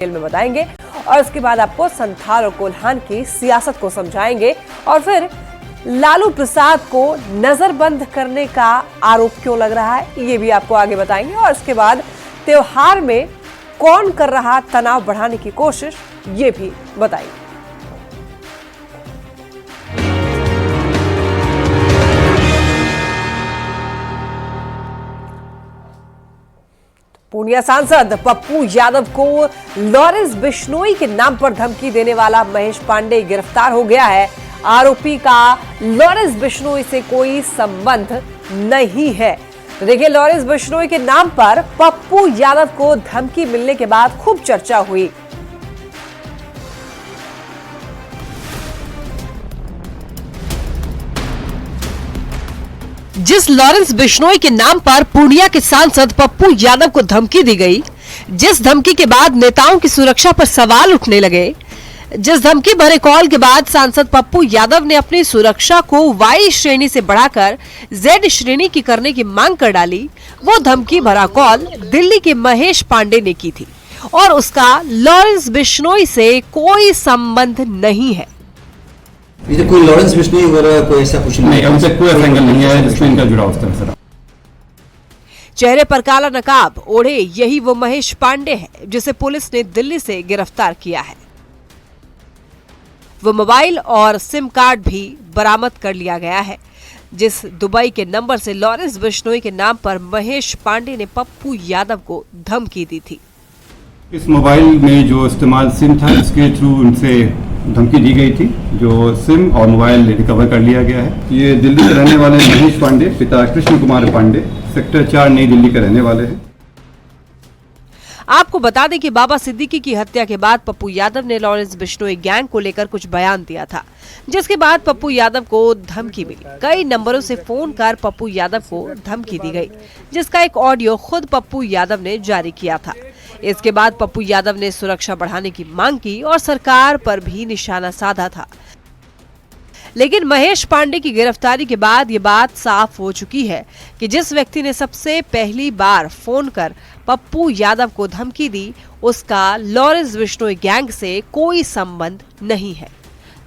में बताएंगे और उसके बाद आपको संथाल और कोल्हान की सियासत को समझाएंगे और फिर लालू प्रसाद को नजरबंद करने का आरोप क्यों लग रहा है ये भी आपको आगे बताएंगे और उसके बाद त्योहार में कौन कर रहा तनाव बढ़ाने की कोशिश ये भी बताएंगे। पूर्णिया सांसद पप्पू यादव को लॉरेंस बिश्नोई के नाम पर धमकी देने वाला महेश पांडे गिरफ्तार हो गया है। आरोपी का लॉरेंस बिश्नोई से कोई संबंध नहीं है। तो देखिए, लॉरेंस बिश्नोई के नाम पर पप्पू यादव को धमकी मिलने के बाद खूब चर्चा हुई। जिस लॉरेंस बिश्नोई के नाम पर पूर्णिया के सांसद पप्पू यादव को धमकी दी गई, जिस धमकी के बाद नेताओं की सुरक्षा पर सवाल उठने लगे, जिस धमकी भरे कॉल के बाद सांसद पप्पू यादव ने अपनी सुरक्षा को वाई श्रेणी से बढ़ाकर जेड श्रेणी की करने की मांग कर डाली, वो धमकी भरा कॉल दिल्ली के महेश पांडे ने की थी और उसका लॉरेंस बिश्नोई से कोई संबंध नहीं है। ये कोई लॉरेंस बिश्नोई वगैरह कोई ऐसा कुछ नहीं, उनसे कोई एंगल नहीं है जिसमें इनका जुड़ाव था सर। चेहरे पर काला नकाब ओढ़े यही वो महेश पांडे है जिसे पुलिस ने दिल्ली से गिरफ्तार किया है। वो मोबाइल और सिम कार्ड भी बरामद कर लिया गया है जिस दुबई के नंबर से लॉरेंस बिश्नोई के नाम पर महेश पांडे ने पप्पू यादव को धमकी दी थी। इस मोबाइल में जो इस्तेमाल सिम था इसके थ्रू उनसे धमकी दी गई थी, जो सिम और मोबाइल रिकवर कर लिया गया है। ये दिल्ली के रहने वाले महेश पांडे, पिता कृष्ण कुमार पांडे, सेक्टर 4 नई दिल्ली के रहने वाले हैं। आपको बता दें कि बाबा सिद्दीकी की हत्या के बाद पप्पू यादव ने लॉरेंस बिश्नोई गैंग को लेकर कुछ बयान दिया था, जिसके बाद पप्पू यादव को धमकी मिली। कई नंबरों से फोन कर पप्पू यादव को धमकी दी गई, जिसका एक ऑडियो खुद पप्पू यादव ने जारी किया था। इसके बाद पप्पू यादव ने सुरक्षा बढ़ाने की मांग की और सरकार पर भी निशाना साधा था। लेकिन महेश पांडे की गिरफ्तारी के बाद ये बात साफ हो चुकी है कि जिस व्यक्ति ने सबसे पहली बार फोन कर पप्पू यादव को धमकी दी, उसका लॉरेंस बिश्नोई गैंग से कोई संबंध नहीं है।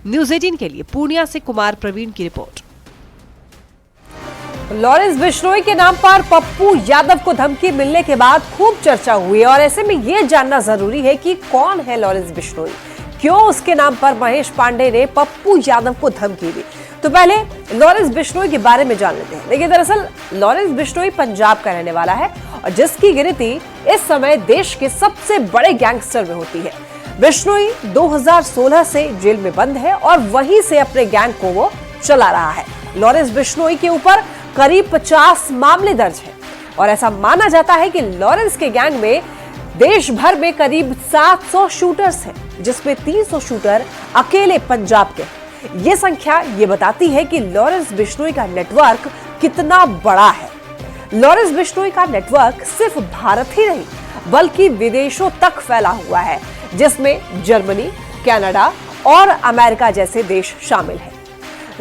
न्यूज़ 18 के लिए पूर्णिया से कुमार प्रवीण की रिपोर्ट। लॉरेंस बिश्नोई के नाम पर पप्पू यादव को धमकी मिलने के बाद खूब चर्चा हुई और ऐसे में यह जानना जरूरी है कि कौन है लॉरेंस बिश्नोई, क्यों उसके नाम पर महेश पांडे ने पप्पू यादव को धमकी दी। तो पहले लॉरेंस बिश्नोई के बारे में जान लेते हैं। देखिए, दरअसल लॉरेंस बिश्नोई पंजाब का रहने वाला है और जिसकी गिनती इस समय देश के सबसे बड़े गैंगस्टर में होती है। बिश्नोई 2016 से जेल में बंद है और वहीं से अपने गैंग को वो चला रहा है। लॉरेंस बिश्नोई के ऊपर करीब 50 मामले दर्ज हैं और ऐसा माना जाता है कि लॉरेंस के गैंग में देश भर में करीब 700 शूटर्स हैं, जिसमें 300 शूटर अकेले पंजाब के हैं। ये संख्या ये बताती है कि लॉरेंस बिश्नोई का नेटवर्क कितना बड़ा है। लॉरेंस बिश्नोई का नेटवर्क सिर्फ भारत ही नहीं बल्कि विदेशों तक फैला हुआ है, जिसमें जर्मनी, कनाडा और अमेरिका जैसे देश शामिल हैं।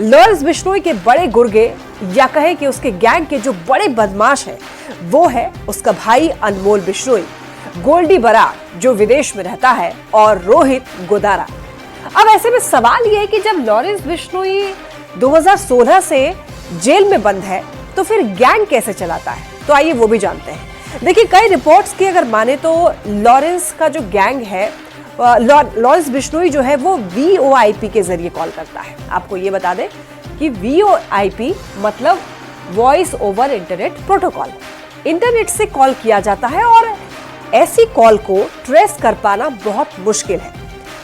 लॉरेंस बिश्नोई के बड़े गुर्गे या कहें कि उसके गैंग के जो बड़े बदमाश हैं, वो है उसका भाई अनमोल बिश्नोई, गोल्डी बराड़ जो विदेश में रहता है और रोहित गोदारा। अब ऐसे में सवाल यह है कि जब लॉरेंस बिश्नोई 2016 से जेल में बंद है तो फिर गैंग कैसे चलाता है, तो आइए वो भी जानते हैं। देखिए, कई रिपोर्ट्स की अगर माने तो लॉरेंस का जो गैंग है, लॉरेंस बिश्नोई जो है वो VoIP के जरिए कॉल करता है। आपको ये बता दें कि VoIP मतलब voice over internet protocol. Internet से कॉल किया जाता है और ऐसी कॉल को ट्रेस कर पाना बहुत मुश्किल है।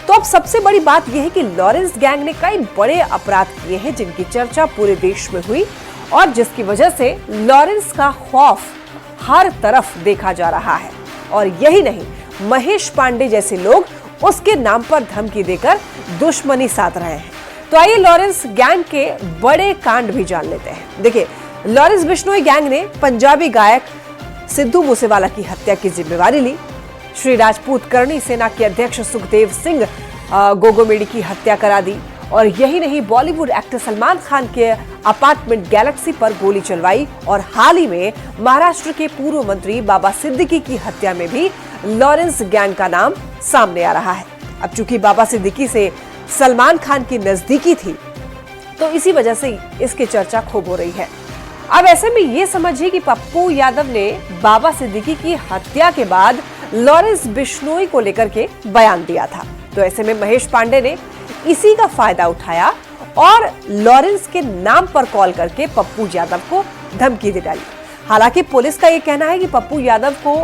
तो अब सबसे बड़ी बात यह है कि लॉरेंस गैंग ने कई बड़े अपराध किए हैं जिनकी चर्चा पूरे देश में हुई और जिसकी वजह से लॉरेंस का खौफ हर तरफ देखा जा रहा है। और यही नहीं, महेश पांडे जैसे लोग उसके नाम पर धमकी देकर दुश्मनी साध रहे हैं। तो आइए लॉरेंस गैंग के बड़े कांड भी जान लेते हैं। देखिए, लॉरेंस बिश्नोई गैंग ने पंजाबी गायक सिद्धू मूसेवाला की हत्या की जिम्मेवारी ली। श्री राजपूत करणी सेना के अध्यक्ष सुखदेव सिंह गोगोमेडी की हत्या करा दी और यही नहीं, बॉलीवुड एक्टर सलमान खान के अपार्टमेंट गैलेक्सी पर गोली चलवाई और हाल ही में महाराष्ट्र के पूर्व मंत्री बाबा सिद्दीकी की हत्या में भी लॉरेंस गैंग का नाम सामने आ रहा है। अब चूंकि बाबा सिद्दीकी से सलमान खान की नजदीकी थी, तो इसी वजह से इसकी चर्चा खूब हो रही है। अब ऐसे में ये समझिए कि पप्पू यादव ने बाबा सिद्दीकी की हत्या के बाद लॉरेंस बिश्नोई को लेकर के बयान दिया था। तो ऐसे में महेश पांडे ने इसी का फायदा उठाया और लॉरेंस के नाम पर कॉल करके पप्पू यादव को धमकी दे डाली। हालांकि पुलिस का यह कहना है कि पप्पू यादव को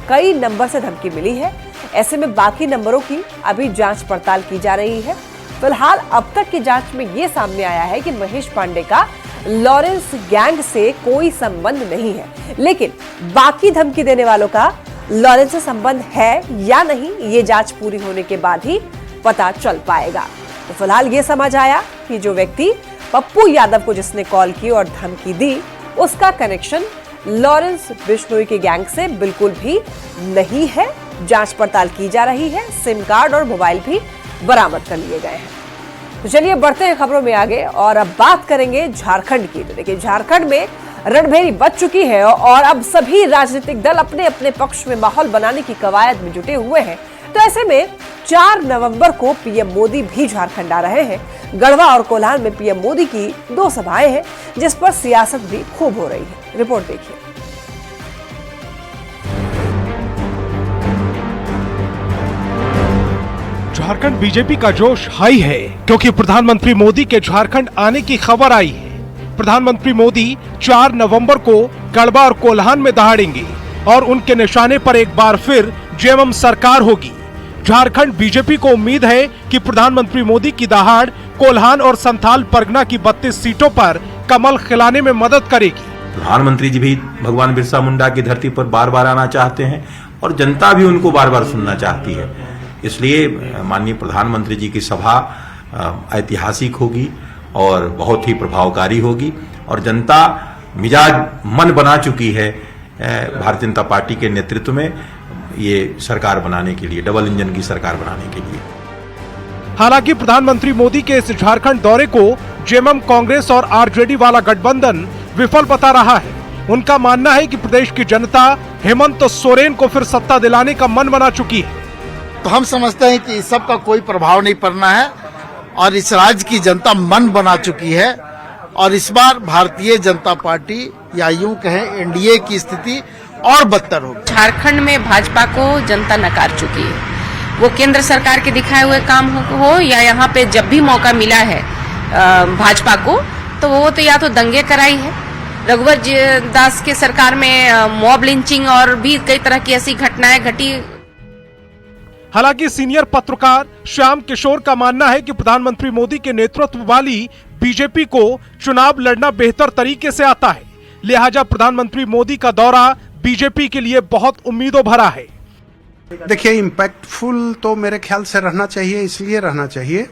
कई नंबर से धमकी मिली है। ऐसे में बाकी नंबरों की अभी जांच पड़ताल की जा रही है। फिलहाल अब तक की जांच में यह सामने आया है कि महेश पांडे का लॉरेंस गैंग से कोई संबंध नहीं है, लेकिन बाकी धमकी देने वालों का लॉरेंस से संबंध है या नहीं, ये जांच पूरी होने के बाद ही पता चल पाएगा। तो फिलहाल ये समझ आया कि जो व्यक्ति पप्पू यादव को जिसने कॉल की और धमकी दी, उसका कनेक्शन लॉरेंस बिश्नोई के गैंग से बिल्कुल भी नहीं है। जांच पड़ताल की जा रही है। सिम कार्ड और मोबाइल भी बरामद कर लिए गए हैं। तो चलिए बढ़ते हैं खबरों में आगे और अब बात करेंगे झारखंड की। तो देखिए, झारखंड में रणभेरी बच चुकी है और अब सभी राजनीतिक दल अपने अपने पक्ष में माहौल बनाने की कवायद में जुटे हुए हैं। तो ऐसे में 4 नवंबर को पीएम मोदी भी झारखंड आ रहे हैं। गढ़वा और कोल्हान में पीएम मोदी की 2 सभाएं हैं, जिस पर सियासत भी खूब हो रही है। रिपोर्ट देखिए। झारखंड बीजेपी का जोश हाई है, क्योंकि प्रधानमंत्री मोदी के झारखंड आने की खबर आई है। प्रधानमंत्री मोदी 4 नवंबर को गढ़वा और कोल्हान में दहाड़ेंगे और उनके निशाने पर एक बार फिर जेएमएम सरकार होगी। झारखंड बीजेपी को उम्मीद है कि प्रधानमंत्री मोदी की दहाड़ कोल्हान और संथाल परगना की 32 सीटों पर कमल खिलाने में मदद करेगी। प्रधानमंत्री जी भी भगवान बिरसा मुंडा की धरती पर बार बार आना चाहते हैं और जनता भी उनको बार बार सुनना चाहती है। इसलिए माननीय प्रधानमंत्री जी की सभा ऐतिहासिक होगी और बहुत ही प्रभावकारी होगी और जनता मिजाज मन बना चुकी है भारतीय जनता पार्टी के नेतृत्व में ये सरकार बनाने के लिए, डबल इंजन की सरकार बनाने के लिए। हालांकि प्रधानमंत्री मोदी के इस झारखंड दौरे को जेएमएम, कांग्रेस और आरजेडी वाला गठबंधन विफल बता रहा है। उनका मानना है कि प्रदेश की जनता हेमंत सोरेन को फिर सत्ता दिलाने का मन बना चुकी है। तो हम समझते हैं कि इस सब का कोई प्रभाव नहीं पड़ना है और इस राज्य की जनता मन बना चुकी है और इस बार भारतीय जनता पार्टी या यूं कहें एनडीए की स्थिति और बदतर होगी। झारखंड में भाजपा को जनता नकार चुकी है। वो केंद्र सरकार के दिखाए हुए काम हो या यहाँ पे जब भी मौका मिला है भाजपा को, तो वो तो या तो दंगे कराई है। रघुवर दास के सरकार में मॉब लिंचिंग और भी कई तरह की ऐसी घटनाएं घटी। हालांकि सीनियर पत्रकार श्याम किशोर का मानना है कि प्रधानमंत्री मोदी के नेतृत्व वाली बीजेपी को चुनाव लड़ना बेहतर तरीके से आता है। लिहाजा प्रधानमंत्री मोदी का दौरा बीजेपी के लिए बहुत उम्मीदों भरा है। देखिए, इम्पैक्टफुल तो मेरे ख्याल से रहना चाहिए। इसलिए रहना चाहिए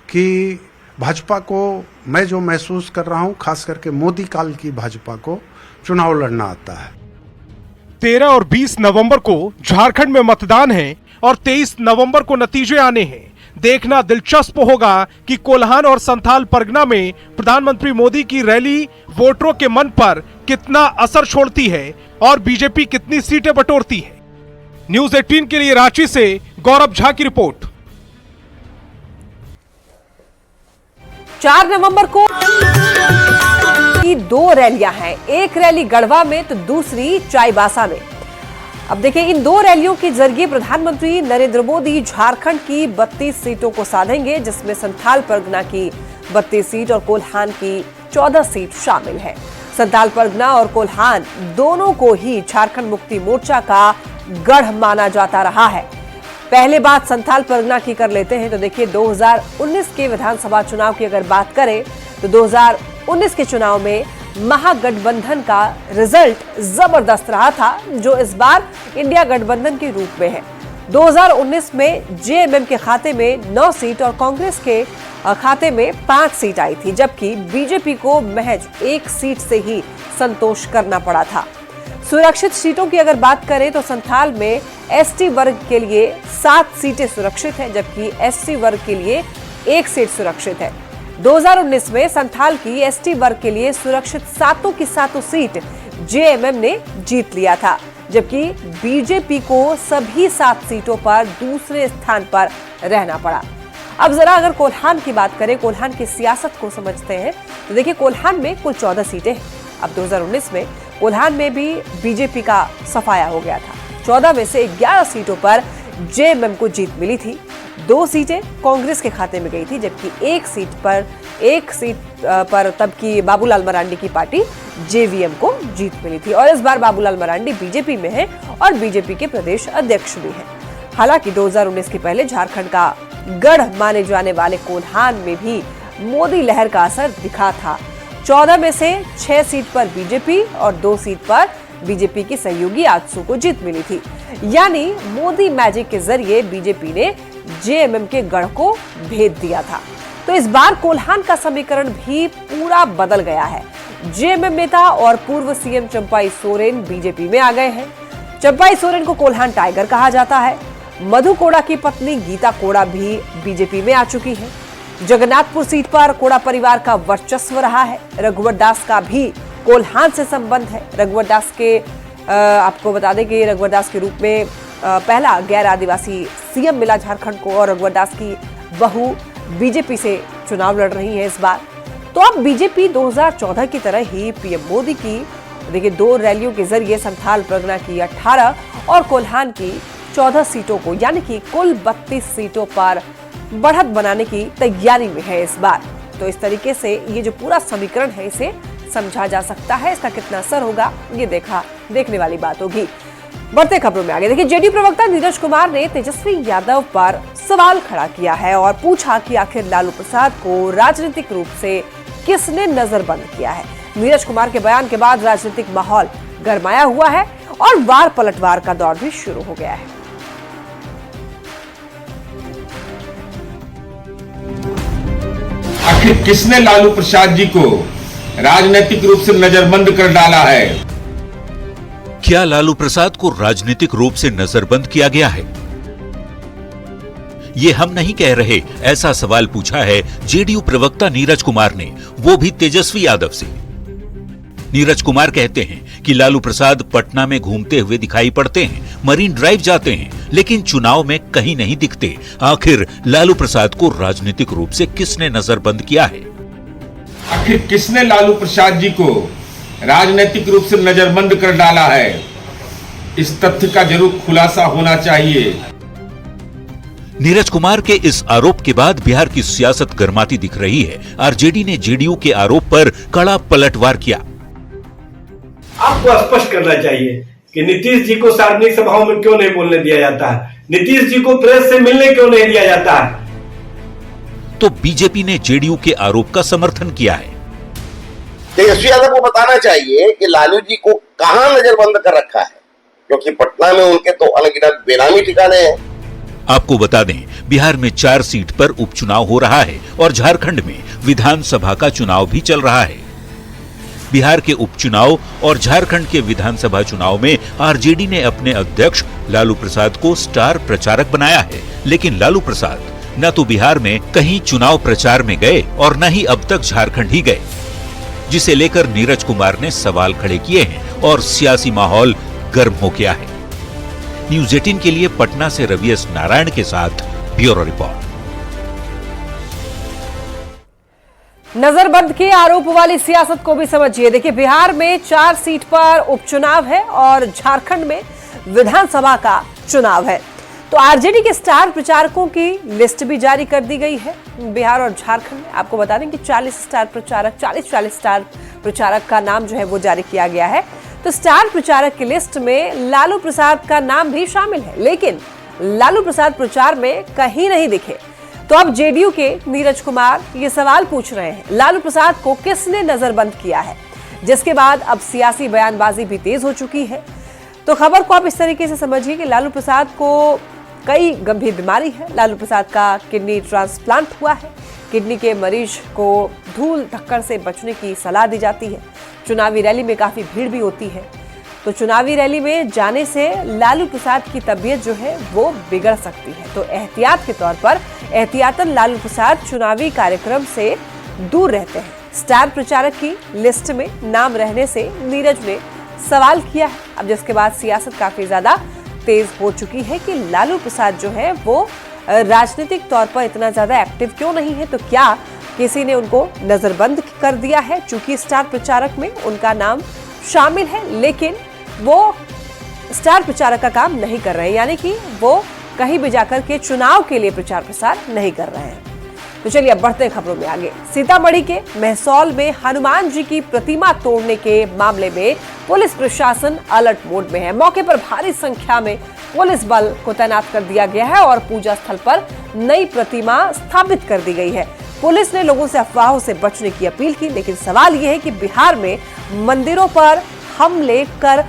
कि भाजपा को मैं जो महसूस कर रहा हूं, खास करके मोदी काल की भाजपा को चुनाव लड़ना आता है। 13 और 20 नवंबर को झारखंड में मतदान है और 23 नवंबर को नतीजे आने हैं। देखना दिलचस्प होगा कि कोल्हान और संथाल परगना में प्रधानमंत्री मोदी की रैली वोटरों के मन पर कितना असर छोड़ती है और बीजेपी कितनी सीटें बटोरती है। न्यूज़ 18 के लिए रांची से गौरव झा की रिपोर्ट। 4 नवंबर को की 2 रैलियां हैं। एक रैली गढ़वा में तो दूसरी चाईबासा में। अब देखिए, इन 2 रैलियों के जरिए प्रधानमंत्री नरेंद्र मोदी झारखंड की 32 सीटों को साधेंगे, जिसमें संथाल परगना की 32 सीट और कोल्हान की 14 सीट शामिल है। संथाल परगना और कोल्हान दोनों को ही झारखंड मुक्ति मोर्चा का गढ़ माना जाता रहा है। पहले बात संथाल परगना की कर लेते हैं। तो देखिए, 2019 के विधानसभा चुनाव की अगर बात करें तो 2019 के चुनाव में महागठबंधन का रिजल्ट जबरदस्त रहा था, जो इस बार इंडिया गठबंधन के रूप में है। 2019 में जेएमएम के खाते में 9 सीट और कांग्रेस के खाते में 5 सीट आई थी, जबकि बीजेपी को महज 1 सीट से ही संतोष करना पड़ा था। सुरक्षित सीटों की अगर बात करें तो संथाल में एसटी वर्ग के लिए 7 सीटें सुरक्षित हैं, जबकि एससी वर्ग के लिए 1 सीट सुरक्षित है। 2019 में संथाल की एसटी वर्ग के लिए सुरक्षित 7 की 7 सीट जेएमएम ने जीत लिया था, जबकि बीजेपी को सभी 7 सीटों पर दूसरे स्थान पर रहना पड़ा। अब जरा अगर कोल्हान की बात करें, कोल्हान की सियासत को समझते हैं, तो देखिए कोल्हान में कुल 14 सीटें हैं। अब 2019 में कोल्हान में भी बीजेपी का सफाया हो गया था। 14 में से 11 सीटों पर जेएमएम को जीत मिली थी, 2 सीटें कांग्रेस के खाते में गई थी, जबकि एक सीट पर तब की बाबूलाल मरांडी की पार्टी जेवीएम को जीत मिली थी। और इस बार बाबूलाल मरांडी बीजेपी में है और बीजेपी के प्रदेश अध्यक्ष भी हैं। हालांकि 2019 के पहले झारखंड का गढ़ माने जाने वाले कोल्हान में भी मोदी लहर का असर दिखा था। 14 में से 6 सीट पर बीजेपी और 2 सीट पर बीजेपी की सहयोगी आजसू को जीत मिली थी। यानी मोदी मैजिक के जरिए बीजेपी ने जेएमएम के गढ़ को भेद दिया था। तो इस बार कोल्हान का समीकरण भी पूरा बदल गया है। जेएमएम नेता और पूर्व सीएम चंपाई सोरेन बीजेपी में आ गए हैं। चंपाई सोरेन को कोल्हान टाइगर कहा जाता है। मधु कोड़ा की पत्नी गीता कोड़ा भी बीजेपी में आ चुकी है। जगन्नाथपुर सीट पर कोड़ा परिवार का वर्चस्व रहा है। रघुवर दास का भी कोल्हान से संबंध है। रघुवर दास के आपको बता दें कि रघुवर दास के रूप में पहला गैर आदिवासी सीएम मिला झारखंड को, और रघुवर दास की बहू बीजेपी से चुनाव लड़ रही है इस बार। तो अब बीजेपी 2014 की तरह ही पीएम मोदी की देखिए 2 रैलियों के जरिए संथाल परगना की 18 और कोल्हान की 14 सीटों को यानी कि कुल 32 सीटों पर बढ़त बनाने की तैयारी में है इस बार। तो इस तरीके से ये जो पूरा समीकरण है इसे समझा जा सकता है। इसका कितना असर होगा ये देखने वाली बात होगी। बढ़ते खबरों में आगे देखिए, जेडीयू प्रवक्ता नीरज कुमार ने तेजस्वी यादव पर सवाल खड़ा किया है और पूछा कि आखिर लालू प्रसाद को राजनीतिक रूप से किसने नजरबंद किया है। नीरज कुमार के बयान के बाद राजनीतिक माहौल गरमाया हुआ है और वार पलटवार का दौर भी शुरू हो गया है। आखिर किसने लालू प्रसाद जी को राजनीतिक रूप से नजरबंद कर डाला है? क्या लालू प्रसाद को राजनीतिक रूप से नजरबंद किया गया है? ये हम नहीं कह रहे, ऐसा सवाल पूछा है जेडीयू प्रवक्ता नीरज कुमार ने, वो भी तेजस्वी यादव से। नीरज कुमार कहते हैं कि लालू प्रसाद पटना में घूमते हुए दिखाई पड़ते हैं, मरीन ड्राइव जाते हैं, लेकिन चुनाव में कहीं नहीं दिखते। आखिर लालू प्रसाद को राजनीतिक रूप से किसने नजरबंद किया है? आखिर किसने लालू प्रसाद जी को राजनीतिक रूप से नजरबंद कर डाला है? इस तथ्य का जरूर खुलासा होना चाहिए। नीरज कुमार के इस आरोप के बाद बिहार की सियासत गर्माती दिख रही है। आरजेडी ने जेडीयू के आरोप पर कड़ा पलटवार किया। आपको स्पष्ट करना चाहिए कि नीतीश जी को सार्वजनिक सभाओं में क्यों नहीं बोलने दिया जाता है, नीतीश जी को प्रेस से मिलने क्यों नहीं दिया जाता है। तो बीजेपी ने जेडीयू के आरोप का समर्थन किया है। तेजस्वी यादव को बताना चाहिए कि लालू जी को कहां नजरबंद कर रखा है, क्योंकि पटना में उनके तो अनगिनत बेनामी ठिकाने हैं। आपको बता दें, बिहार में 4 सीट पर उपचुनाव हो रहा है और झारखंड में विधानसभा का चुनाव भी चल रहा है। बिहार के उपचुनाव और झारखंड के विधानसभा चुनाव में आरजेडी ने अपने अध्यक्ष लालू प्रसाद को स्टार प्रचारक बनाया है, लेकिन लालू प्रसाद न तो बिहार में कहीं चुनाव प्रचार में गए और न ही अब तक झारखंड ही गए, जिसे लेकर नीरज कुमार ने सवाल खड़े किए हैं और सियासी माहौल गर्म हो गया है। न्यूज़ 18 के लिए पटना से रवि एस नारायण के साथ ब्यूरो रिपोर्ट। नजरबंद के आरोप वाली सियासत को भी समझिए। देखिए, बिहार में 4 सीट पर उपचुनाव है और झारखंड में विधानसभा का चुनाव है। तो आरजेडी के स्टार प्रचारकों की लिस्ट भी जारी कर दी गई है। बिहार और झारखंड में आपको बता दें कि 40 स्टार प्रचारक का नाम जो है वो जारी किया गया है। तो स्टार प्रचारक की लिस्ट में लालू प्रसाद का नाम भी शामिल है, लेकिन लालू प्रसाद प्रचार में कहीं नहीं दिखे। तो अब जेडीयू के नीरज कुमार ये सवाल पूछ रहे हैं, लालू प्रसाद को किसने नजरबंद किया है, जिसके बाद अब सियासी बयानबाजी भी तेज हो चुकी है। तो खबर को आप इस तरीके से समझिए कि लालू प्रसाद को कई गंभीर बीमारी है। लालू प्रसाद का किडनी ट्रांसप्लांट हुआ है। किडनी के मरीज को धूल धक्कड़ से बचने की सलाह दी जाती है। चुनावी रैली में काफी भीड़ भी होती है, तो चुनावी रैली में जाने से लालू प्रसाद की तबीयत जो है वो बिगड़ सकती है। तो एहतियात के तौर पर एहतियातन लालू प्रसाद चुनावी कार्यक्रम से दूर रहते हैं। स्टार प्रचारक की लिस्ट में नाम रहने से नीरज ने सवाल किया है। अब जिसके बाद सियासत काफी ज्यादा तेज हो चुकी है कि लालू प्रसाद जो है वो राजनीतिक तौर पर इतना ज्यादा एक्टिव क्यों नहीं है, तो क्या किसी ने उनको नजरबंद कर दिया है? चूंकि स्टार प्रचारक में उनका नाम शामिल है, लेकिन वो स्टार प्रचारक का काम नहीं कर रहे हैं, यानी कि वो कहीं भी जाकर के चुनाव के लिए प्रचार प्रसार नहीं कर रहे हैं। तो चलिए अब बढ़ते हैं खबरों में आगे। सीतामढ़ी के महसौल में हनुमान जी की प्रतिमा तोड़ने के मामले में पुलिस प्रशासन अलर्ट मोड में है। मौके पर भारी संख्या में पुलिस बल को तैनात कर दिया गया है और पूजा स्थल पर नई प्रतिमा स्थापित कर दी गई है। पुलिस ने लोगों से अफवाहों से बचने की अपील की, लेकिन सवाल यह है कि बिहार में मंदिरों पर हमले कर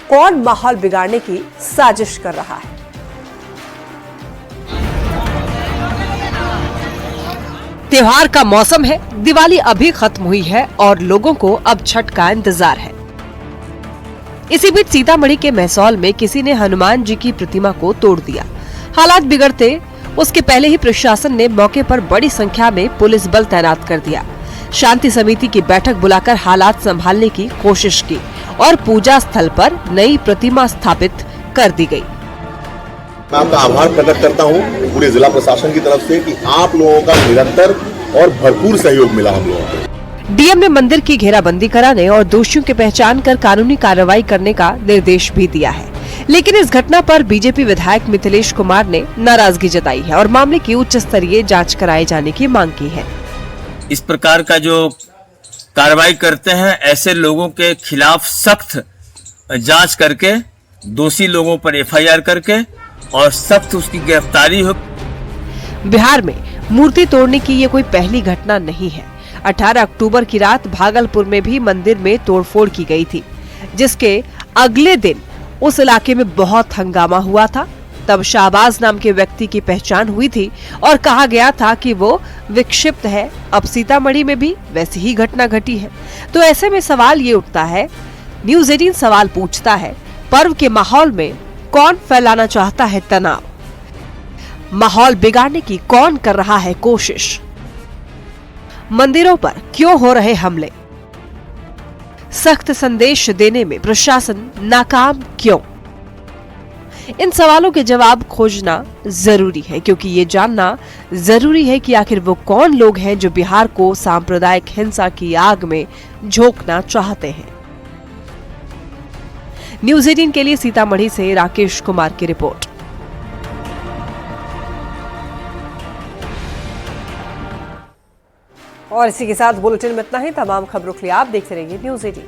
कौन माहौल बिगाड़ने की साजिश कर रहा है। त्योहार का मौसम है, दिवाली अभी खत्म हुई है और लोगों को अब छठ का इंतजार है। इसी बीच सीतामढ़ी के महसौल में किसी ने हनुमान जी की प्रतिमा को तोड़ दिया। हालात बिगड़ते उसके पहले ही प्रशासन ने मौके पर बड़ी संख्या में पुलिस बल तैनात कर दिया। शांति समिति की बैठक बुलाकर हालात संभालने की कोशिश की और पूजा स्थल पर नई प्रतिमा स्थापित कर दी गई। मैं आपका आभार प्रकट करता हूं पूरे जिला प्रशासन की तरफ से कि आप लोगों का निरंतर और भरपूर सहयोग मिला हम लोगों को। डीएम ने मंदिर की घेराबंदी कराने और दोषियों की पहचान कर कानूनी कार्रवाई करने का निर्देश भी दिया है, लेकिन इस घटना पर बीजेपी विधायक मिथिलेश कुमार ने नाराजगी जताई है और मामले की उच्च स्तरीय जांच कराए जाने की मांग की है। इस प्रकार का जो कार्रवाई करते हैं, ऐसे लोगों के खिलाफ सख्त जांच करके दोषी लोगों पर एफआईआर करके और सख्त उसकी गिरफ्तारी हो। बिहार में मूर्ति तोड़ने की ये कोई पहली घटना नहीं है। 18 अक्टूबर की रात भागलपुर में भी मंदिर में तोड़फोड़ की गई थी, जिसके अगले दिन उस इलाके में बहुत हंगामा हुआ था। तब शाहबाज नाम के व्यक्ति की पहचान हुई थी और कहा गया था कि वो विक्षिप्त है। अब सीतामढ़ी में भी वैसी ही घटना घटी है। तो ऐसे में सवाल ये उठता है, न्यूज़ 18 सवाल पूछता है, पर्व के माहौल में कौन फैलाना चाहता है तनाव? माहौल बिगाड़ने की कौन कर रहा है कोशिश? मंदिरों पर क्यों हो रहे हमले? सख्त संदेश देने में प्रशासन नाकाम क्यों? इन सवालों के जवाब खोजना जरूरी है, क्योंकि ये जानना जरूरी है कि आखिर वो कौन लोग हैं जो बिहार को सांप्रदायिक हिंसा की आग में झोंकना चाहते हैं। न्यूज़ 18 के लिए सीतामढ़ी से राकेश कुमार की रिपोर्ट। और इसी के साथ बुलेटिन में इतना ही। तमाम खबरों के लिए आप देखते रहिए न्यूज़ 18।